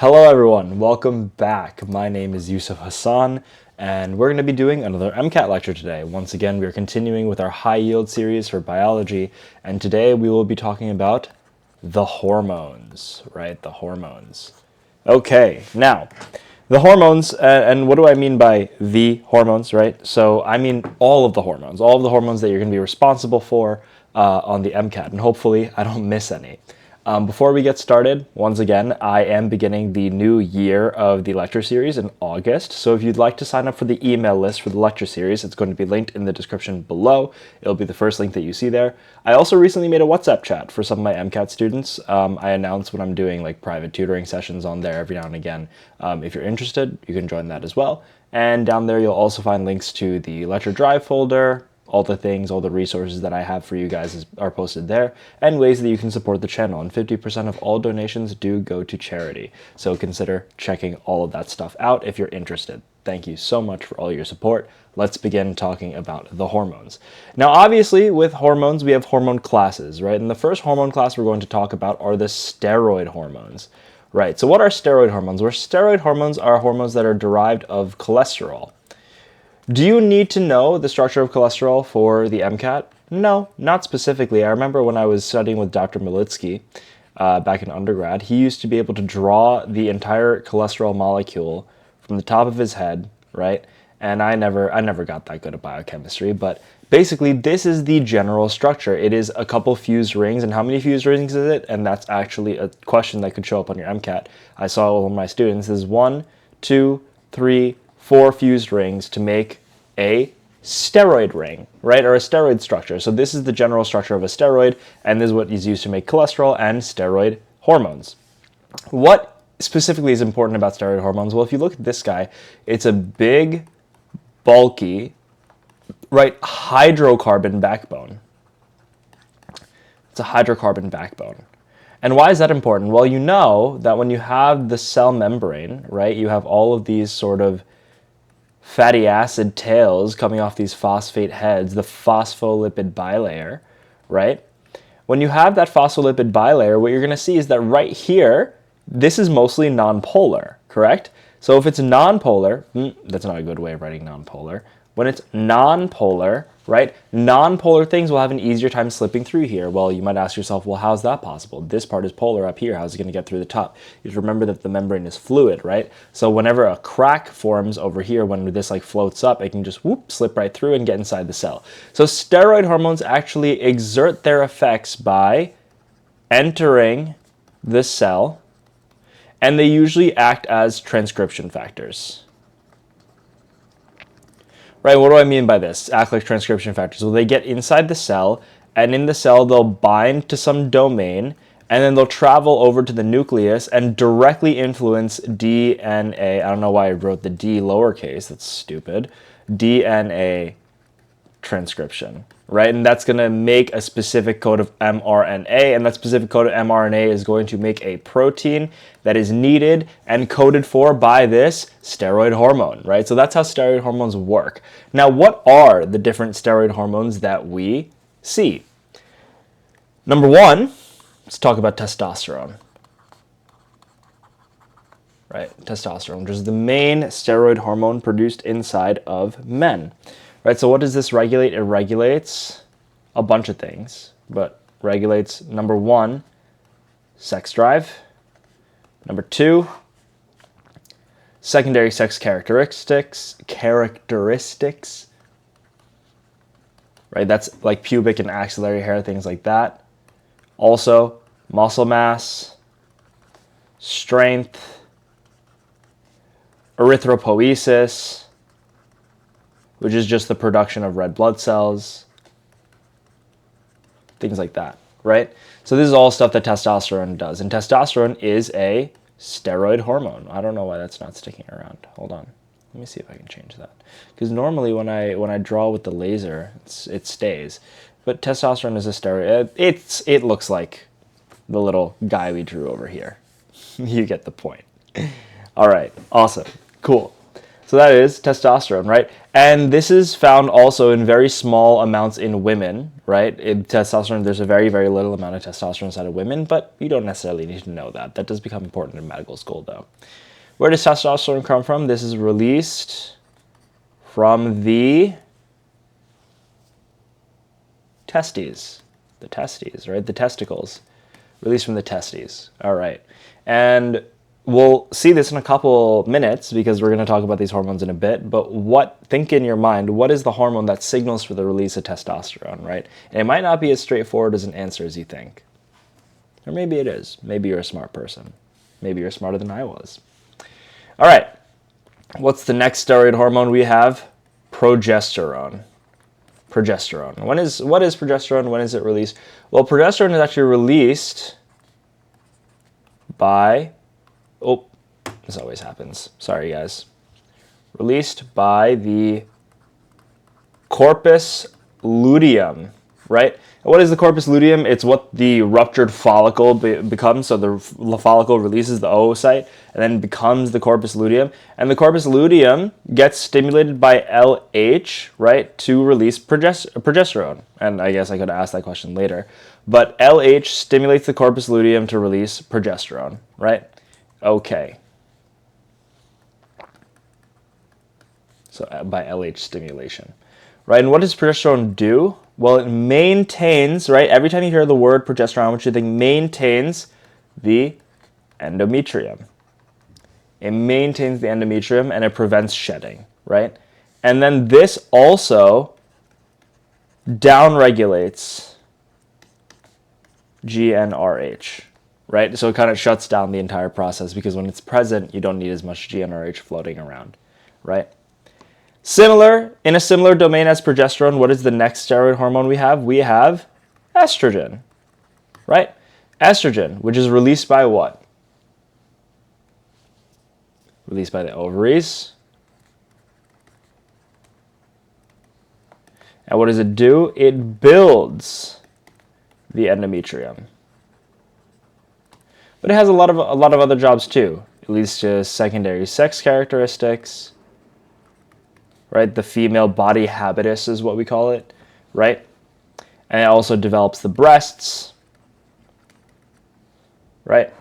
Hello everyone, welcome back. My name is Yusuf Hassan, and we're going to be doing another MCAT lecture today. Once again, we are continuing with our high yield series for biology, and today we will be talking about the hormones, right? The hormones. Okay, now, the hormones, and what do I mean by the hormones, right? So I mean all of the hormones that you're going to be responsible for on the MCAT, and hopefully I don't miss any. Before we get started, once again, I am beginning the new year of the lecture series in August. So if you'd like to sign up for the email list for the lecture series, it's going to be linked in the description below. It'll be the first link that you see there. I also recently made a WhatsApp chat for some of my MCAT students. I announce when I'm doing like private tutoring sessions on there every now and again. If you're interested, you can join that as well. And down there, you'll also find links to the lecture drive folder. All the things, all the resources that I have for you guys are posted there, and ways that you can support the channel. And 50% of all donations do go to charity. So consider checking all of that stuff out if you're interested. Thank you so much for all your support. Let's begin talking about the hormones. Now, obviously, with hormones, we have hormone classes, right? And the first hormone class we're going to talk about are the steroid hormones. Right, so what are steroid hormones? Well, steroid hormones are hormones that are derived of cholesterol. Do you need to know the structure of cholesterol for the MCAT? No, not specifically. I remember when I was studying with Dr. Militsky back in undergrad, he used to be able to draw the entire cholesterol molecule from the top of his head, right? And I never got that good at biochemistry, but basically this is the general structure. It is a couple fused rings, and how many fused rings is it? And that's actually a question that could show up on your MCAT. I saw all of my students. This is 1, 2, 3, 4 fused rings to make a steroid ring, right? Or a steroid structure. So this is the general structure of a steroid, and this is what is used to make cholesterol and steroid hormones. What specifically is important about steroid hormones? Well, if you look at this guy, it's a big, bulky, right, hydrocarbon backbone. It's a hydrocarbon backbone. And why is that important? Well, you know that when you have the cell membrane, right, you have all of these sort of fatty acid tails coming off these phosphate heads, the phospholipid bilayer, right? When you have that phospholipid bilayer, what you're going to see is that right here, this is mostly nonpolar, correct? So if it's nonpolar, that's not a good way of writing nonpolar. When it's nonpolar, right, nonpolar things will have an easier time slipping through here. Well, you might ask yourself, well, how's that possible? This part is polar up here. How's it going to get through the top? You should remember that the membrane is fluid, right? So whenever a crack forms over here, when this like floats up, it can just slip right through and get inside the cell. So steroid hormones actually exert their effects by entering the cell, and they usually act as transcription factors. Right, what do I mean by this? Act like transcription factors. Well, they get inside the cell, and in the cell they'll bind to some domain, and then they'll travel over to the nucleus and directly influence DNA. I don't know why I wrote the D lowercase, that's stupid. DNA transcription, right? And that's going to make a specific code of mRNA, and that specific code of mRNA is going to make a protein that is needed and coded for by this steroid hormone, right? So that's how steroid hormones work. Now, what are the different steroid hormones that we see? Number one, let's talk about testosterone. Right, testosterone, which is the main steroid hormone produced inside of men. Right, so what does this regulate? It regulates a bunch of things, but regulates, number one, sex drive. Number two, secondary sex characteristics. Right, that's like pubic and axillary hair, things like that. Also, muscle mass, strength, erythropoiesis, which is just the production of red blood cells, things like that, right? So this is all stuff that testosterone does, and testosterone is a steroid hormone. I don't know why that's not sticking around. Hold on, let me see if I can change that. Because normally when I draw with the laser, it stays, but testosterone is a steroid. It looks like the little guy we drew over here. You get the point. All right, awesome, cool. So that is testosterone, right? And this is found also in very small amounts in women, right? In testosterone, there's a very, very little amount of testosterone inside of women, but you don't necessarily need to know that. That does become important in medical school, though. Where does testosterone come from? This is released from the testes. The testes, right? The testicles. Released from the testes. All right. And we'll see this in a couple minutes because we're going to talk about these hormones in a bit. But think in your mind, what is the hormone that signals for the release of testosterone, right? And it might not be as straightforward as an answer as you think. Or maybe it is. Maybe you're a smart person. Maybe you're smarter than I was. All right. What's the next steroid hormone we have? Progesterone. Progesterone. What is progesterone? When is it released? Well, progesterone is actually released by... Oh, this always happens. Sorry, guys. Released by the corpus luteum, right? And what is the corpus luteum? It's what the ruptured follicle becomes. So the follicle releases the oocyte and then becomes the corpus luteum. And the corpus luteum gets stimulated by LH, right, to release progesterone. And I guess I could ask that question later. But LH stimulates the corpus luteum to release progesterone, right? Okay. So by LH stimulation, right? And what does progesterone do? Well, it maintains, right? Every time you hear the word progesterone, what you think maintains the endometrium. It maintains the endometrium and it prevents shedding, right? And then this also downregulates GnRH. Right? So it kind of shuts down the entire process because when it's present, you don't need as much GnRH floating around, right? In a similar domain as progesterone, what is the next steroid hormone we have? We have estrogen, right? Estrogen, which is released by what? Released by the ovaries. And what does it do? It builds the endometrium. But it has a lot of other jobs too. It leads to secondary sex characteristics, right? The female body habitus is what we call it, right? And it also develops the breasts, right?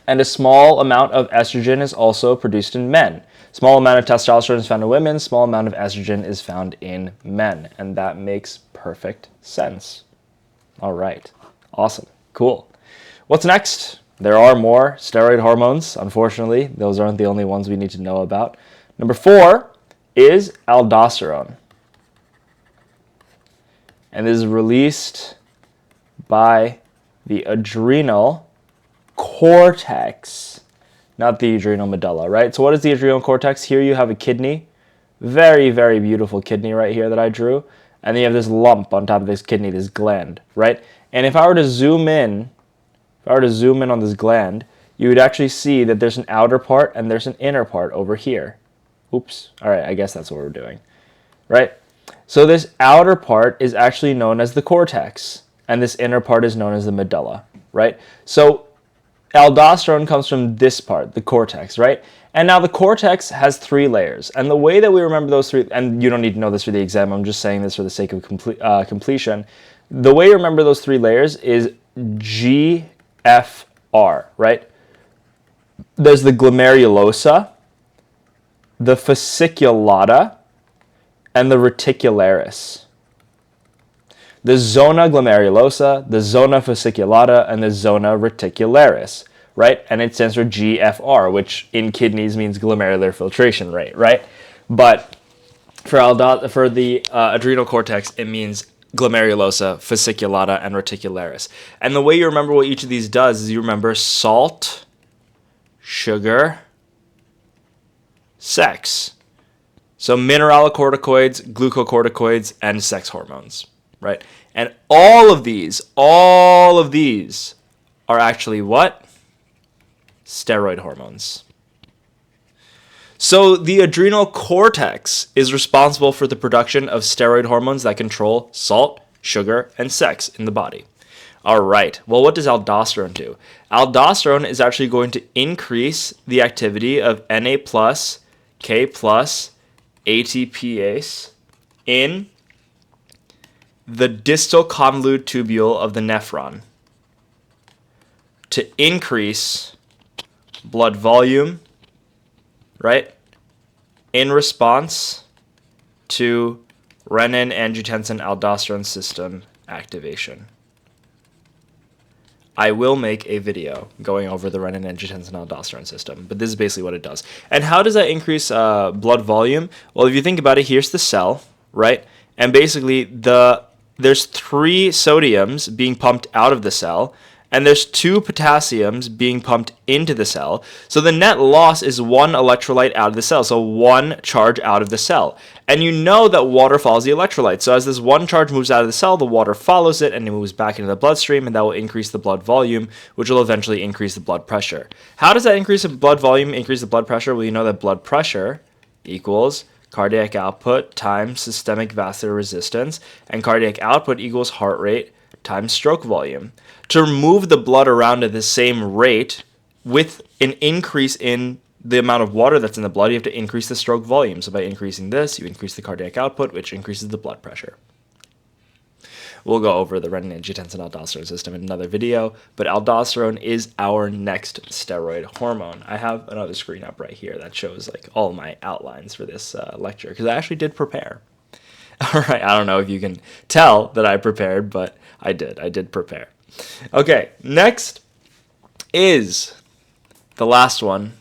And a small amount of estrogen is also produced in men. Small amount of testosterone is found in women. Small amount of estrogen is found in men. And that makes perfect sense. All right. Awesome. Cool. What's next? There are more steroid hormones. Unfortunately, those aren't the only ones we need to know about. Number 4 is aldosterone. And this is released by the adrenal cortex, not the adrenal medulla, right? So what is the adrenal cortex? Here you have a kidney. Very, very beautiful kidney right here that I drew. And then you have this lump on top of this kidney, this gland, right? And if I were to zoom in on this gland, you would actually see that there's an outer part and there's an inner part over here. Oops. All right, I guess that's what we're doing, right? So this outer part is actually known as the cortex, and this inner part is known as the medulla, right? So aldosterone comes from this part, the cortex, right? And now the cortex has 3 layers, and the way that we remember those 3, and you don't need to know this for the exam, I'm just saying this for the sake of completion. The way you remember those 3 layers is GFR, right? There's the glomerulosa, the fasciculata, and the reticularis. The zona glomerulosa, the zona fasciculata, and the zona reticularis, right? And it stands for GFR, which in kidneys means glomerular filtration rate, right? But for the adrenal cortex, it means glomerulosa, fasciculata, and reticularis. And the way you remember what each of these does is you remember salt, sugar, sex. So mineralocorticoids, glucocorticoids, and sex hormones, right? And all of these are actually what? Steroid hormones. So the adrenal cortex is responsible for the production of steroid hormones that control salt, sugar, and sex in the body. All right, well, what does aldosterone do? Aldosterone is actually going to increase the activity of Na plus K plus ATPase in the distal convolute tubule of the nephron to increase blood volume, right, in response to renin-angiotensin-aldosterone system activation. I will make a video going over the renin-angiotensin-aldosterone system, but this is basically what it does. And how does that increase blood volume? Well, if you think about it, here's the cell, right? And basically, there's 3 sodiums being pumped out of the cell, and there's 2 potassiums being pumped into the cell. So the net loss is 1 electrolyte out of the cell, so 1 charge out of the cell. And you know that water follows the electrolyte. So as this 1 charge moves out of the cell, the water follows it and it moves back into the bloodstream, and that will increase the blood volume, which will eventually increase the blood pressure. How does that increase the blood volume increase the blood pressure? Well, you know that blood pressure equals cardiac output times systemic vascular resistance, and cardiac output equals heart rate times stroke volume. To move the blood around at the same rate with an increase in the amount of water that's in the blood, you have to increase the stroke volume. So by increasing this, you increase the cardiac output, which increases the blood pressure. We'll go over the renin-angiotensin-aldosterone system in another video, but aldosterone is our next steroid hormone. I have another screen up right here that shows like all my outlines for this lecture, because I actually did prepare. All right, I don't know if you can tell that I prepared, but I did prepare. Okay, next is the last one,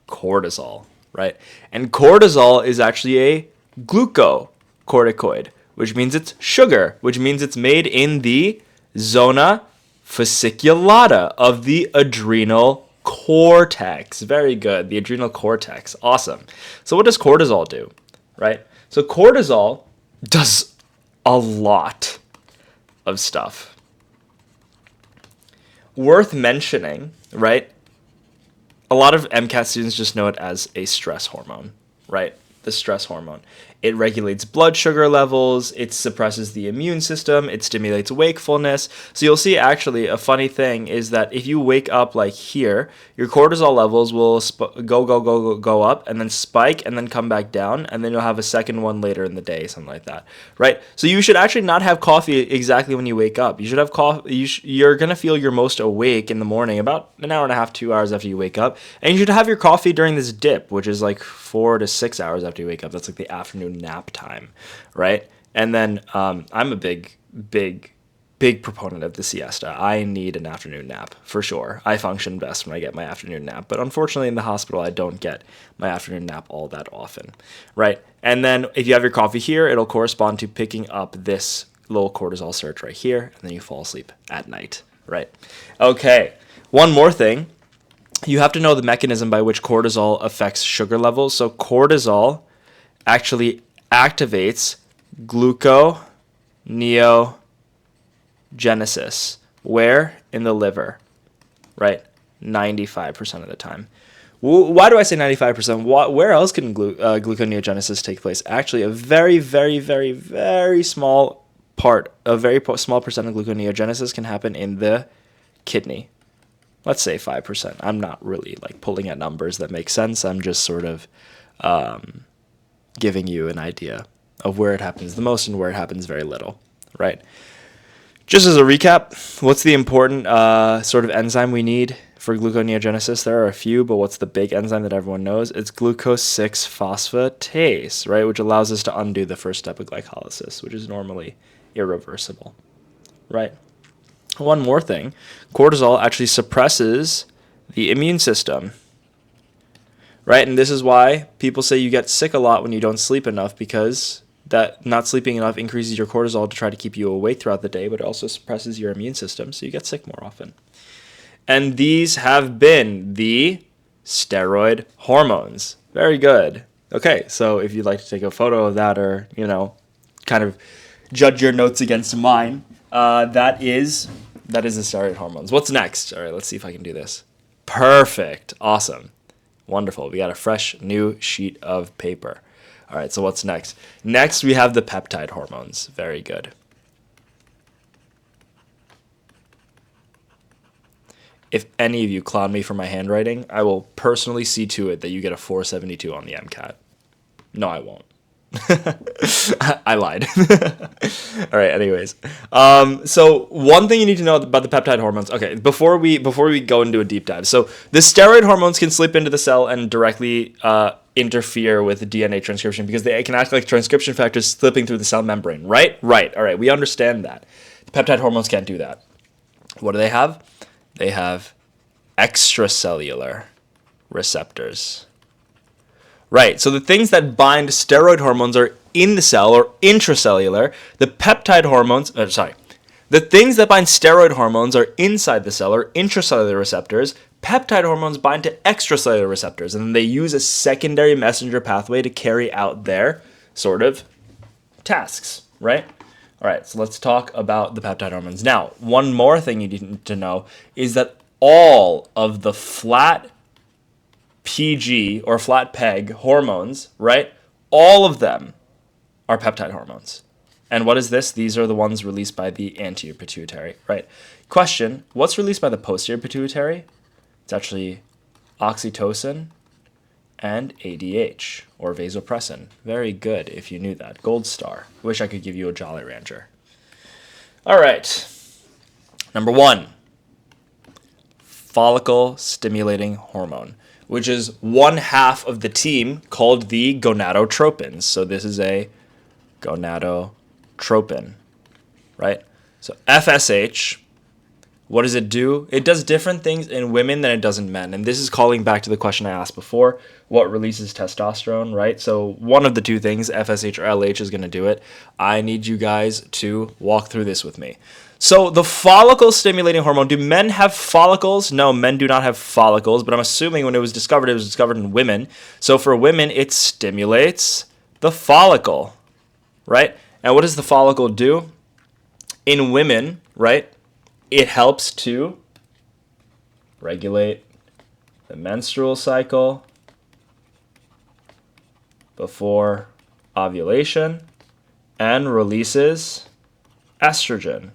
cortisol, right? And cortisol is actually a glucocorticoid, which means it's sugar, which means it's made in the zona fasciculata of the adrenal cortex. Very good, the adrenal cortex, awesome. So what does cortisol do, right? So cortisol does a lot of stuff. Worth mentioning, right? A lot of MCAT students just know it as a stress hormone, right? The stress hormone. It regulates blood sugar levels, it suppresses the immune system, it stimulates wakefulness. So you'll see actually a funny thing is that if you wake up like here, your cortisol levels will go up and then spike and then come back down, and then you'll have a second one later in the day, something like that, right? So you should actually not have coffee exactly when you wake up. You should have coffee. You're going to feel your most awake in the morning about an hour and a half, 2 hours after you wake up, and you should have your coffee during this dip, which is like 4 to 6 hours after you wake up. That's like the afternoon nap time, right? And then I'm a big proponent of the siesta. I need an afternoon nap for sure. I function best when I get my afternoon nap, but unfortunately in the hospital I don't get my afternoon nap all that often, right? And then if you have your coffee here, it'll correspond to picking up this little cortisol surge right here, and then you fall asleep at night, right? Okay, one more thing. You have to know the mechanism by which cortisol affects sugar levels. So cortisol actually activates gluconeogenesis. Where? In the liver, right? 95% of the time. Why do I say 95%? Where else can gluconeogenesis take place? Actually, a very, very, very, very small part, a very small percent of gluconeogenesis can happen in the kidney. Let's say 5%. I'm not really like pulling at numbers that make sense. I'm just sort of giving you an idea of where it happens the most and where it happens very little, right? Just as a recap, what's the important sort of enzyme we need for gluconeogenesis? There are a few, but what's the big enzyme that everyone knows? It's glucose 6-phosphatase, right? Which allows us to undo the first step of glycolysis, which is normally irreversible, right? One more thing, cortisol actually suppresses the immune system, right? And this is why people say you get sick a lot when you don't sleep enough, because that not sleeping enough increases your cortisol to try to keep you awake throughout the day, but it also suppresses your immune system, so you get sick more often. And these have been the steroid hormones. Very good. Okay, so if you'd like to take a photo of that, or, you know, kind of judge your notes against mine, that is the steroid hormones. What's next? All right, let's see if I can do this. Perfect. Awesome. Wonderful. We got a fresh new sheet of paper. All right, so what's next? Next, we have the peptide hormones. Very good. if any of you clown me for my handwriting, I will personally see to it that you get a 472 on the MCAT. No, I won't. I lied. All right, anyways. So one thing you need to know about the peptide hormones. Okay, before we go into a deep dive. So the steroid hormones can slip into the cell and directly interfere with DNA transcription because they can act like transcription factors slipping through the cell membrane, right? Right. All right, we understand that. The peptide hormones can't do that. What do they have? They have extracellular receptors. Right, so the things that bind steroid hormones are in the cell or intracellular. The peptide hormones, the things that bind steroid hormones are inside the cell or intracellular receptors. Peptide hormones bind to extracellular receptors, and then they use a secondary messenger pathway to carry out their sort of tasks, right? All right, so let's talk about the peptide hormones. Now, one more thing you need to know is that all of the flat PG or flat peg hormones, right? All of them are peptide hormones. And what is this? These are the ones released by the anterior pituitary, right? Question, what's released by the posterior pituitary? It's actually oxytocin and ADH or vasopressin. Very good if you knew that. Gold star. Wish I could give you a Jolly Rancher. All right. Number 1, follicle stimulating hormone, which is one half of the team called the gonadotropins. So this is a gonadotropin, right? So FSH, what does it do? It does different things in women than it does in men. And this is calling back to the question I asked before, what releases testosterone, right? So one of the two things, FSH or LH, is going to do it. I need you guys to walk through this with me. So the follicle stimulating hormone, do men have follicles? No, men do not have follicles, but I'm assuming when it was discovered in women. So for women, it stimulates the follicle, right? And what does the follicle do? In women, right, it helps to regulate the menstrual cycle before ovulation and releases estrogen.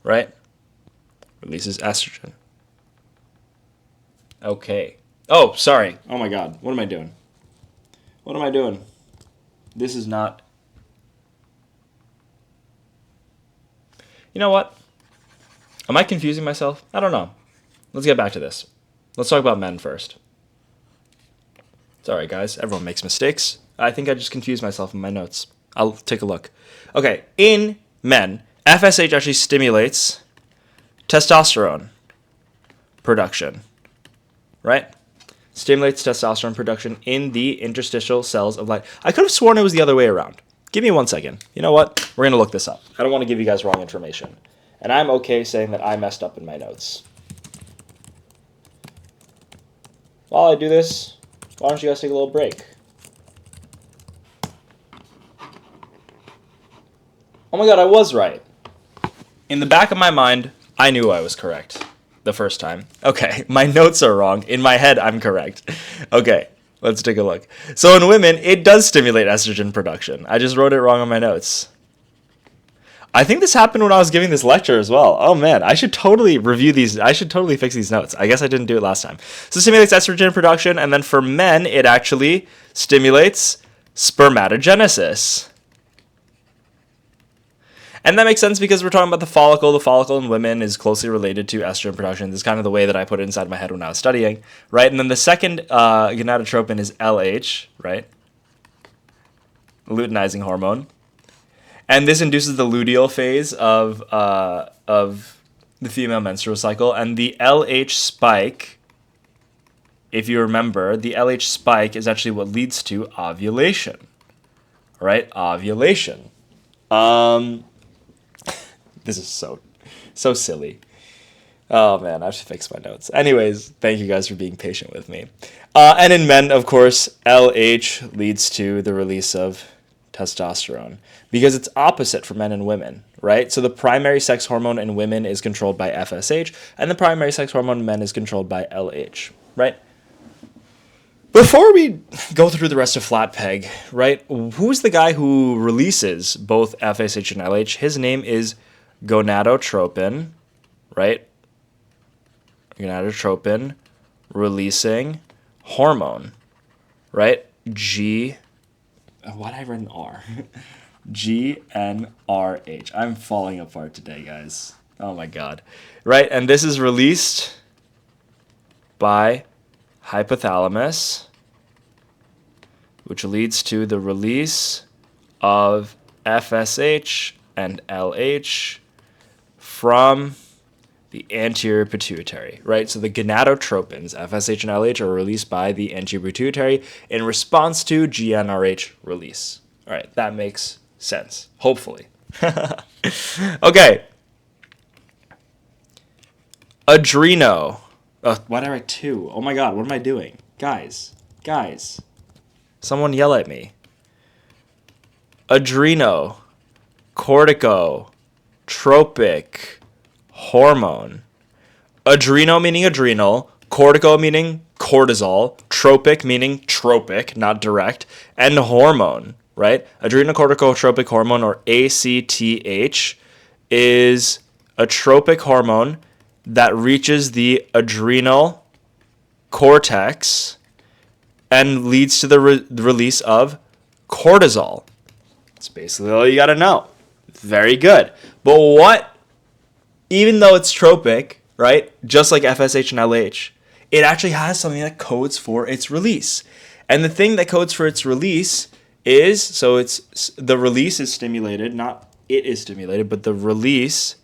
Right? Releases estrogen. Okay. Oh, sorry. Oh my God. What am I doing? What am I doing? This is not... You know what? Am I confusing myself? I don't know. Let's get back to this. Let's talk about men first. Sorry, guys. Everyone makes mistakes. I think I just confused myself in my notes. I'll take a look. Okay. In men, FSH actually stimulates testosterone production, right? Stimulates testosterone production in the interstitial cells of light. I could have sworn it was the other way around. Give me 1 second. You know what? We're going to look this up. I don't want to give you guys wrong information. And I'm okay saying that I messed up in my notes. While I do this, why don't you guys take a little break? Oh my God, I was right. In the back of my mind, I knew I was correct the first time. Okay, my notes are wrong. In my head, I'm correct. Okay, let's take a look. So in women, it does stimulate estrogen production. I just wrote it wrong on my notes. I think this happened when I was giving this lecture as well. Oh man, I should totally review these. I should totally fix these notes. I guess I didn't do it last time. So it stimulates estrogen production, and then for men, it actually stimulates spermatogenesis. And that makes sense because we're talking about the follicle. The follicle in women is closely related to estrogen production. This is kind of the way that I put it inside my head when I was studying, right? And then the second gonadotropin is LH, right? Luteinizing hormone. And this induces the luteal phase of the female menstrual cycle. And the LH spike, if you remember, the LH spike is actually what leads to ovulation, right? Ovulation. This is so silly. Oh man, I should fix my notes. Anyways, thank you guys for being patient with me. And in men, of course, LH leads to the release of testosterone because it's opposite for men and women, right? So the primary sex hormone in women is controlled by FSH, and the primary sex hormone in men is controlled by LH, right? Before we go through the rest of flat peg, right, who's the guy who releases both FSH and LH? His name is gonadotropin, right? gonadotropin releasing hormone, right? Why did I write an R? GnRH. I'm falling apart today, guys. Oh my god. Right, and this is released by hypothalamus, which leads to the release of FSH and LH from the anterior pituitary, right? So the gonadotropins, FSH and LH, are released by the anterior pituitary in response to GnRH release. All right, that makes sense, hopefully. Okay. Adreno. Why did I write 2? Oh my god, what am I doing? Guys. Someone yell at me. Adreno. Corticotropic hormone. Adreno meaning adrenal, cortico meaning cortisol, tropic meaning tropic, not direct, and hormone, right? Adrenocorticotropic hormone, or ACTH, is a tropic hormone that reaches the adrenal cortex and leads to the release of cortisol. That's basically all you got to know. Very good. But even though it's tropic, right, just like FSH and LH, it actually has something that codes for its release. And the thing that codes for its release is, so it's the release is stimulated, not it is stimulated, but the release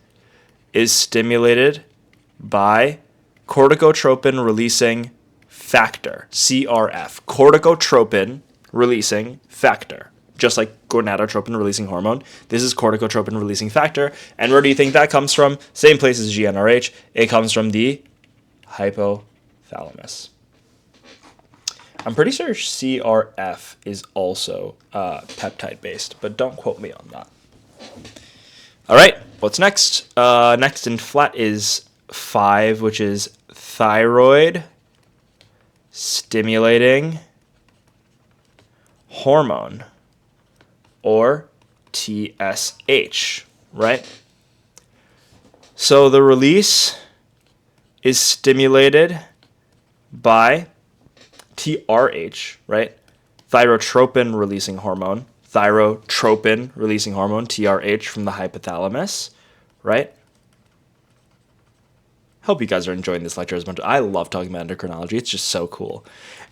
is stimulated by corticotropin releasing factor, CRF, corticotropin releasing factor. Just like gonadotropin releasing hormone, this is corticotropin releasing factor. And where do you think that comes from? Same place as GnRH. It comes from the hypothalamus. I'm pretty sure CRF is also peptide based, but don't quote me on that. All right, what's next? Next in flat is 5, which is thyroid stimulating hormone, or TSH, right? So the release is stimulated by TRH, right? Thyrotropin releasing hormone, TRH from the hypothalamus, right? Hope you guys are enjoying this lecture as much. I love talking about endocrinology. It's just so cool.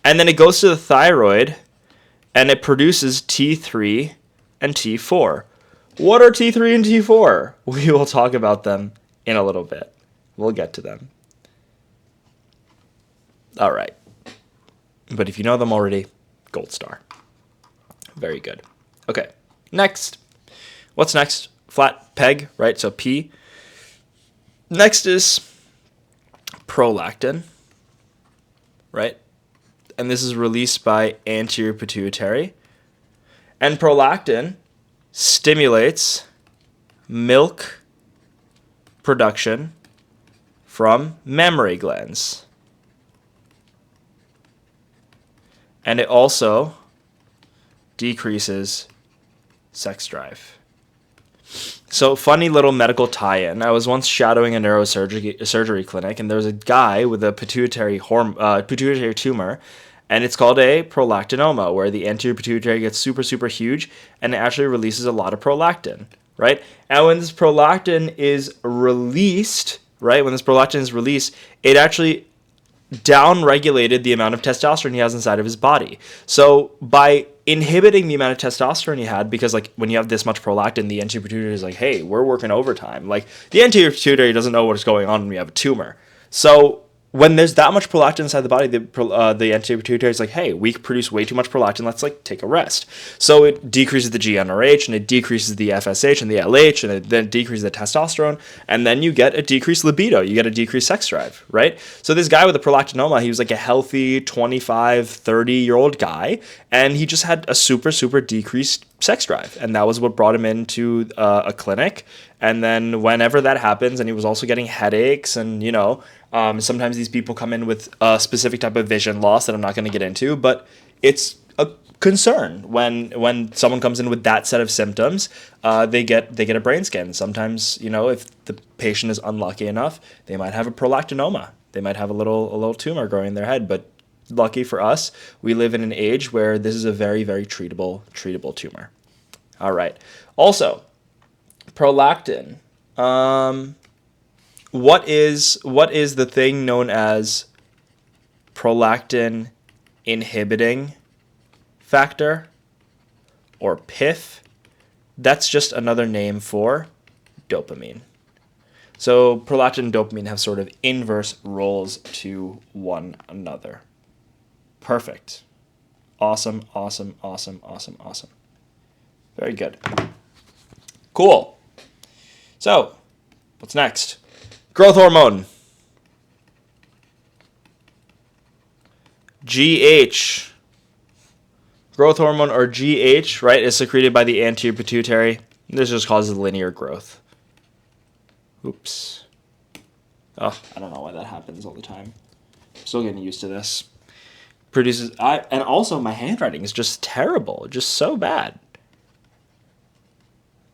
And then it goes to the thyroid, and it produces T3 and T4. What are T3 and T4? We will talk about them in a little bit. We'll get to them. All right. But if you know them already, gold star. Very good. Okay. Next. What's next? Flat peg, right? So P. Next is prolactin, right? And this is released by anterior pituitary. And prolactin stimulates milk production from mammary glands. And it also decreases sex drive. So, funny little medical tie-in. I was once shadowing a neurosurgery clinic, and there was a guy with a pituitary tumor, and it's called a prolactinoma, where the anterior pituitary gets super, super huge, and it actually releases a lot of prolactin, right? And when this prolactin is released, it actually down-regulated the amount of testosterone he has inside of his body. So by inhibiting the amount of testosterone he had, because like when you have this much prolactin, the anterior pituitary is like, hey, we're working overtime. Like the anterior pituitary doesn't know what's going on when you have a tumor. So when there's that much prolactin inside the body, the anterior pituitary is like, hey, we produce way too much prolactin. Let's like take a rest. So it decreases the GnRH, and it decreases the FSH and the LH, and it then decreases the testosterone, and then you get a decreased libido. You get a decreased sex drive, right? So this guy with a prolactinoma, he was like a healthy 25, 30-year-old guy, and he just had a super, super decreased sex drive, and that was what brought him into a clinic. And then whenever that happens, and he was also getting headaches, and sometimes these people come in with a specific type of vision loss that I'm not going to get into, but it's a concern when someone comes in with that set of symptoms. They get a brain scan. Sometimes, if the patient is unlucky enough, they might have a prolactinoma. They might have a little tumor growing in their head, but lucky for us, we live in an age where this is a very, very treatable tumor. All right. Also, prolactin. What is the thing known as prolactin inhibiting factor, or PIF? That's just another name for dopamine. So prolactin and dopamine have sort of inverse roles to one another. Perfect. Awesome. Very good. Cool. So, what's next? Growth hormone. GH. Growth hormone, or GH, right, is secreted by the anterior pituitary. This just causes linear growth. Oops. Oh, I don't know why that happens all the time. I'm still getting used to this. And also my handwriting is just terrible, just so bad.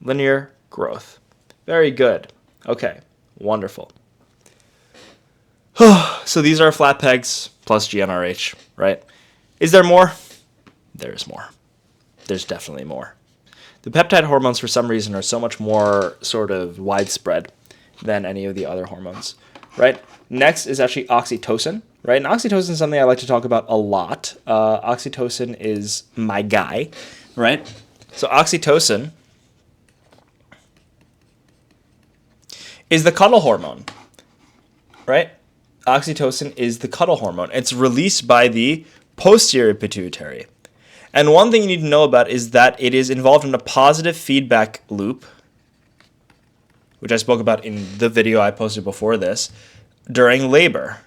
Linear growth. Very good. Okay, wonderful. So these are flat pegs plus GnRH, right? Is there more? There's more. There's definitely more. The peptide hormones, for some reason, are so much more sort of widespread than any of the other hormones, right? Next is actually oxytocin, right? And oxytocin is something I like to talk about a lot. Oxytocin is my guy, right? So oxytocin is the cuddle hormone, right? Oxytocin is the cuddle hormone. It's released by the posterior pituitary. And one thing you need to know about is that it is involved in a positive feedback loop, which I spoke about in the video I posted before this, during labor,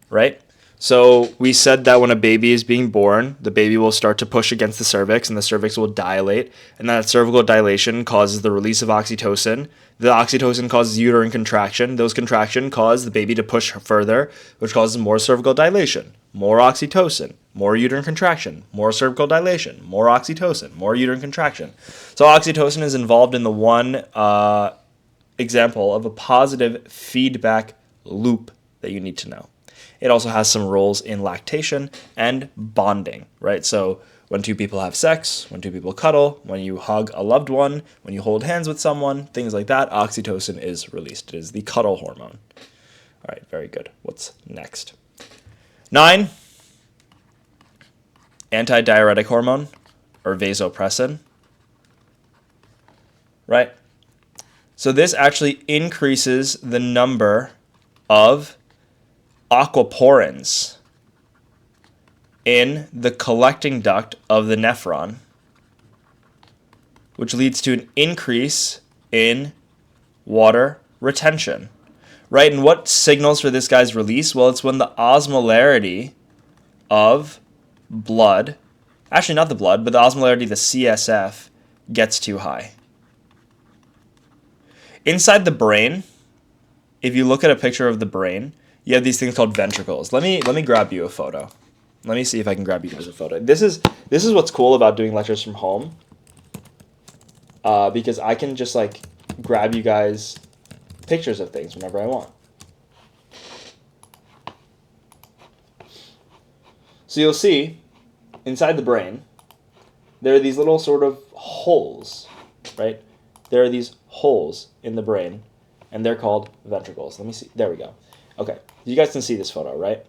right? So we said that when a baby is being born, the baby will start to push against the cervix, and the cervix will dilate, and that cervical dilation causes the release of oxytocin. The oxytocin causes uterine contraction. Those contractions cause the baby to push further, which causes more cervical dilation, more oxytocin, more uterine contraction, more cervical dilation, more oxytocin, more uterine contraction. So oxytocin is involved in the one example of a positive feedback loop that you need to know. It also has some roles in lactation and bonding, right? So when two people have sex, when two people cuddle, when you hug a loved one, when you hold hands with someone, things like that, oxytocin is released. It is the cuddle hormone. All right, very good. What's next? 9, antidiuretic hormone, or vasopressin, right? So this actually increases the number of aquaporins in the collecting duct of the nephron, which leads to an increase in water retention, right? And what signals for this guy's release? Well, it's when the osmolarity of blood, actually not the blood, but the osmolarity of the CSF gets too high. Inside the brain, if you look at a picture of the brain, you have these things called ventricles. Let me grab you a photo. Let me see if I can grab you guys a photo. This is what's cool about doing lectures from home, because I can just like grab you guys pictures of things whenever I want. So you'll see inside the brain, there are these little sort of holes, right? There are these holes in the brain, and they're called ventricles. Let me see. There we go. Okay, you guys can see this photo, right?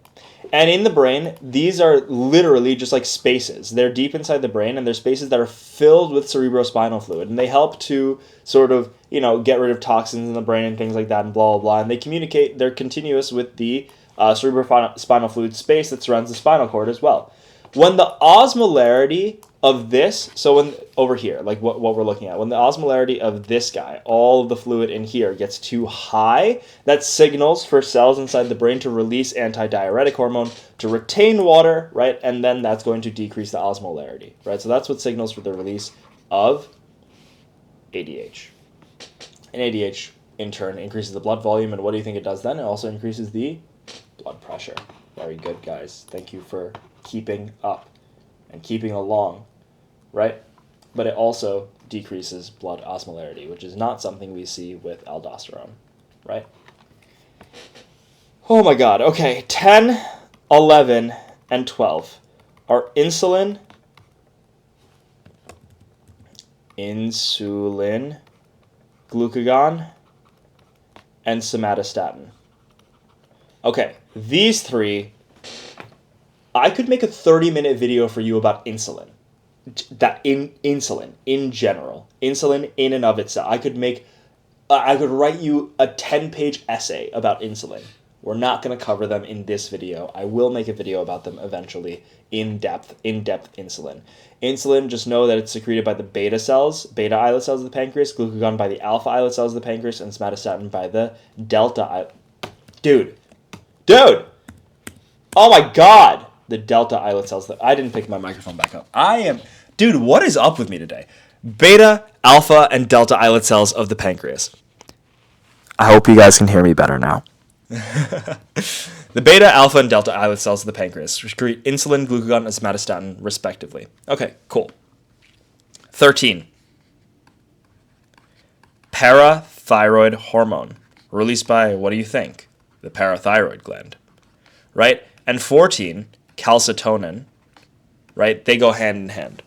And in the brain, these are literally just like spaces. They're deep inside the brain, and they're spaces that are filled with cerebrospinal fluid, and they help to sort of, get rid of toxins in the brain and things like that, and blah, blah, blah. And they communicate, they're continuous with the cerebrospinal fluid space that surrounds the spinal cord as well. When the osmolarity of this, so when over here, like what we're looking at, when the osmolarity of this guy, all of the fluid in here gets too high, that signals for cells inside the brain to release antidiuretic hormone to retain water, right? And then that's going to decrease the osmolarity, right? So that's what signals for the release of ADH. And ADH, in turn, increases the blood volume, and what do you think it does then? It also increases the blood pressure. Very good, guys. Thank you for keeping up and keeping along, right? But it also decreases blood osmolarity, which is not something we see with aldosterone, right? Oh my god. Okay, 10, 11, and 12 are insulin, glucagon, and somatostatin. Okay, these three, I could make a 30-minute video for you about insulin. Insulin in general, insulin in and of itself. I could write you a 10-page essay about insulin. We're not going to cover them in this video. I will make a video about them eventually, in-depth insulin. Insulin, just know that it's secreted by the beta islet cells of the pancreas, glucagon by the alpha islet cells of the pancreas, and somatostatin by the delta islet. Dude! Oh my god! The delta islet cells. I didn't pick my microphone back up. Dude, what is up with me today? Beta, alpha, and delta islet cells of the pancreas. I hope you guys can hear me better now. The beta, alpha, and delta islet cells of the pancreas secrete insulin, glucagon, and somatostatin, respectively. Okay, cool. 13. Parathyroid hormone, released by, what do you think? The parathyroid gland, right? And 14, calcitonin, right? They go hand in hand,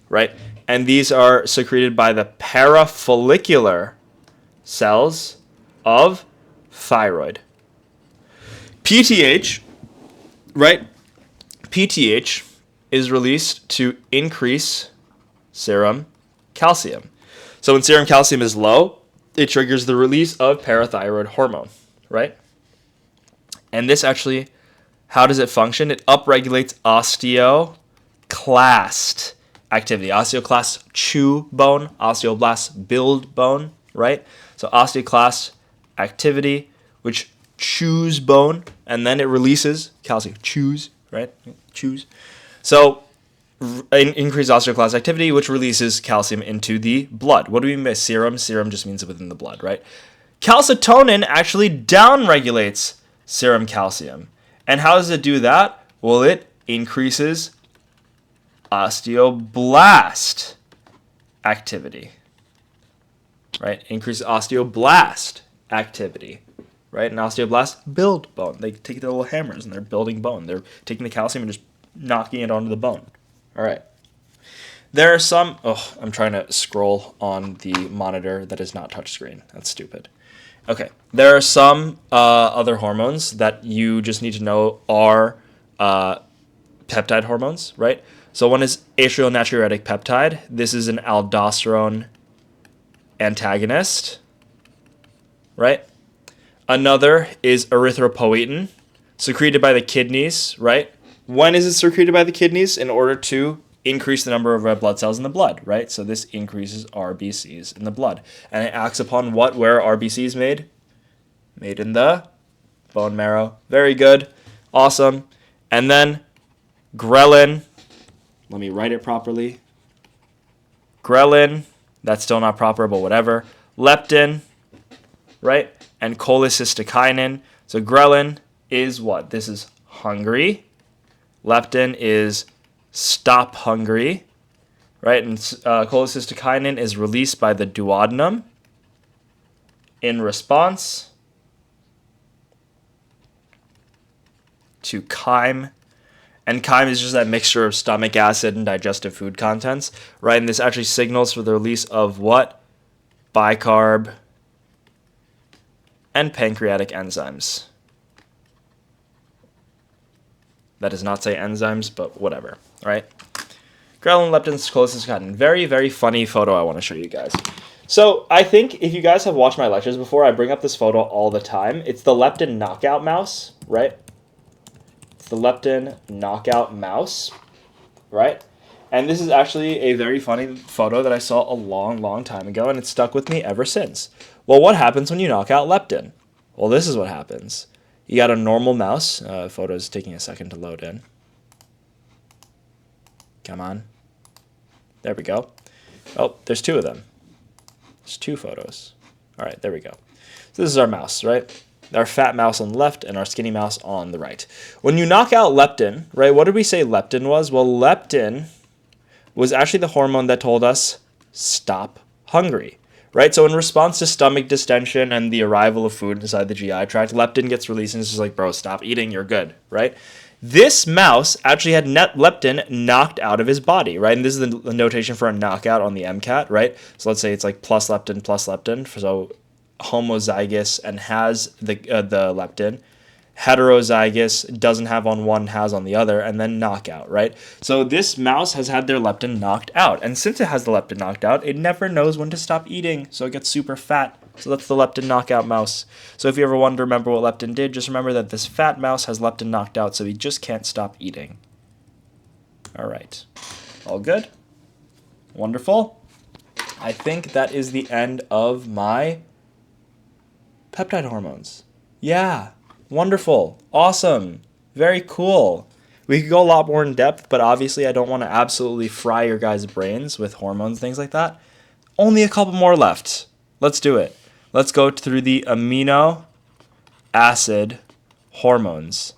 right? And these are secreted by the parafollicular cells of thyroid. PTH, right? PTH is released to increase serum calcium. So when serum calcium is low, it triggers the release of parathyroid hormone, right? And this actually, how does it function? It upregulates osteoclast activity. Osteoclasts chew bone, osteoblasts build bone, right? So osteoclast activity, which chews bone, and then it releases calcium. Chews, right? Chews. So increased osteoclast activity, which releases calcium into the blood. What do we mean by serum? Serum just means within the blood, right? Calcitonin actually downregulates serum calcium. And how does it do that? Well, it increases osteoblast activity, right? Increases osteoblast activity, right? And osteoblasts build bone. They take their little hammers and they're building bone. They're taking the calcium and just knocking it onto the bone. All right. There are some... Oh, I'm trying to scroll on the monitor that is not touchscreen. That's stupid. Okay. There are some other hormones that you just need to know are peptide hormones, right? So one is atrial natriuretic peptide. This is an aldosterone antagonist, right? Another is erythropoietin, secreted by the kidneys, right? When is it secreted by the kidneys? In order to increase the number of red blood cells in the blood, right? So this increases RBCs in the blood. And it acts upon what? Where are RBCs made? Made in the bone marrow. Very good. Awesome. And then ghrelin. Let me write it properly. Ghrelin. That's still not proper, but whatever. Leptin, right? And cholecystokinin. So ghrelin is what? This is hungry. Leptin is stop hungry, right? And cholecystokinin is released by the duodenum in response to chyme. And chyme is just that mixture of stomach acid and digestive food contents, right? And this actually signals for the release of what? Bicarb and pancreatic enzymes. That does not say enzymes, but whatever, right? Ghrelin, leptin, cholecystokinin. Very, very funny photo I want to show you guys. So I think if you guys have watched my lectures before, I bring up this photo all the time. It's the leptin knockout mouse, right? It's the leptin knockout mouse, right? And this is actually a very funny photo that I saw a long, long time ago, and it's stuck with me ever since. Well, what happens when you knock out leptin? Well, this is what happens. You got a normal mouse. Photo's taking a second to load in. Come on. There we go. Oh, there's two of them. There's two photos. All right, there we go. So this is our mouse, right? Our fat mouse on the left and our skinny mouse on the right. When you knock out leptin, right, what did we say leptin was? Well, leptin was actually the hormone that told us stop hungry, right? So in response to stomach distension and the arrival of food inside the GI tract, leptin gets released and it's just like, bro, stop eating, you're good, right? This mouse actually had leptin knocked out of his body, right? And this is the notation for a knockout on the MCAT, right? So let's say it's like plus leptin, so homozygous and has the leptin. Heterozygous doesn't have on one, has on the other, and then knockout, right? So this mouse has had their leptin knocked out, and since it has the leptin knocked out, it never knows when to stop eating, so it gets super fat. So that's the leptin knockout mouse. So if you ever wanted to remember what leptin did, just remember that this fat mouse has leptin knocked out, so he just can't stop eating. All right. All good? Wonderful. I think that is the end of my peptide hormones. Yeah. Wonderful. Awesome. Very cool. We could go a lot more in depth, but obviously I don't want to absolutely fry your guys' brains with hormones, things like that. Only a couple more left. Let's do it. Let's go through the amino acid hormones.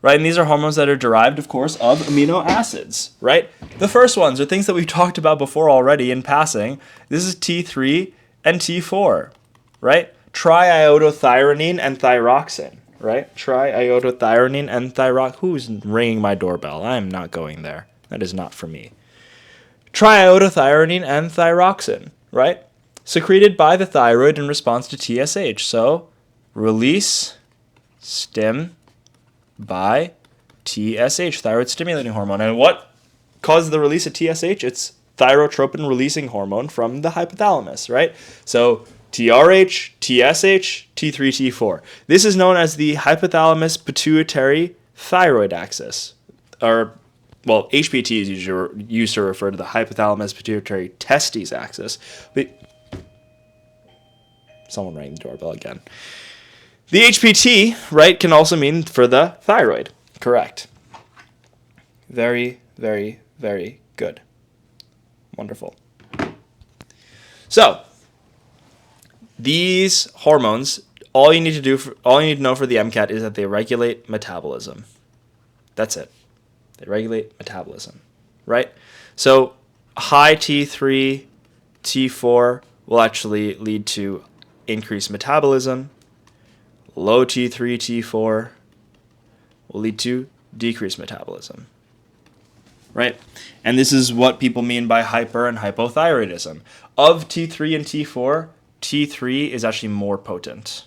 Right? And these are hormones that are derived, of course, of amino acids, right? The first ones are things that we've talked about before already in passing. This is T3 and T4, right? Triiodothyronine and thyroxine. Right? Triiodothyronine and thyroxine. Who's ringing my doorbell? I am not going there. That is not for me. Triiodothyronine and thyroxine, right? Secreted by the thyroid in response to TSH. So, release, stim by TSH, thyroid stimulating hormone. And what causes the release of TSH? It's thyrotropin releasing hormone from the hypothalamus, right? So, TRH, TSH, T3, T4. This is known as the hypothalamus pituitary thyroid axis. Or, well, HPT is usually used to refer to the hypothalamus pituitary testes axis. But someone rang the doorbell again. The HPT, right, can also mean for the thyroid. Correct. Very, very, very good. Wonderful. So, these hormones, all you need to know for the MCAT is that they regulate metabolism. That's it. They regulate metabolism, right? So high T3, T4 will actually lead to increased metabolism. Low T3, T4 will lead to decreased metabolism, right? And this is what people mean by hyper and hypothyroidism. Of T3 and T4, T3 is actually more potent.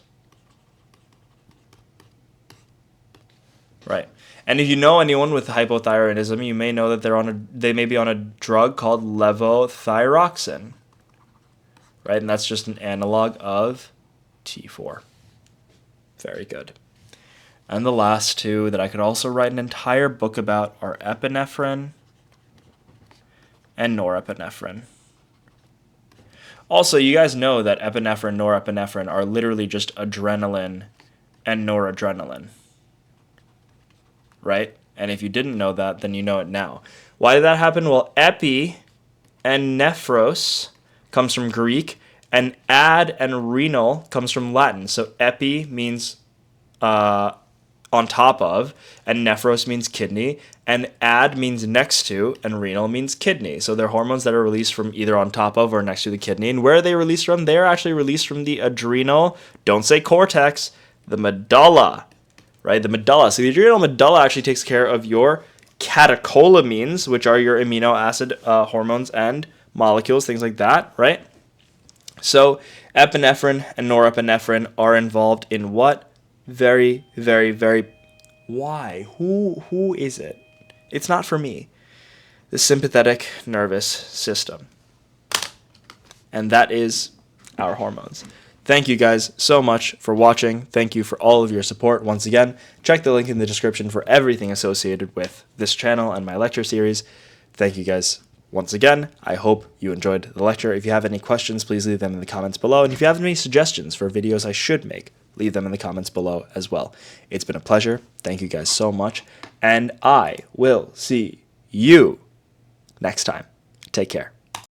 Right. And if you know anyone with hypothyroidism, you may know that they may be on a drug called levothyroxine. Right? And that's just an analog of T4. Very good. And the last two that I could also write an entire book about are epinephrine and norepinephrine. Also, you guys know that epinephrine, norepinephrine are literally just adrenaline and noradrenaline, right? And if you didn't know that, then you know it now. Why did that happen? Well, epi and nephros comes from Greek, and ad and renal comes from Latin. So epi means on top of, and nephros means kidney, and ad means next to, and renal means kidney. So they're hormones that are released from either on top of or next to the kidney. And where are they released from? They're actually released from the adrenal, don't say cortex, the medulla, right? The medulla. So the adrenal medulla actually takes care of your catecholamines, which are your amino acid hormones and molecules, things like that, right? So epinephrine and norepinephrine are involved in what? Very, very, very... Why? Who is it? It's not for me. The sympathetic nervous system. And that is our hormones. Thank you guys so much for watching. Thank you for all of your support. Once again, check the link in the description for everything associated with this channel and my lecture series. Thank you guys once again. I hope you enjoyed the lecture. If you have any questions, please leave them in the comments below. And if you have any suggestions for videos I should make, leave them in the comments below as well. It's been a pleasure. Thank you guys so much. And I will see you next time. Take care.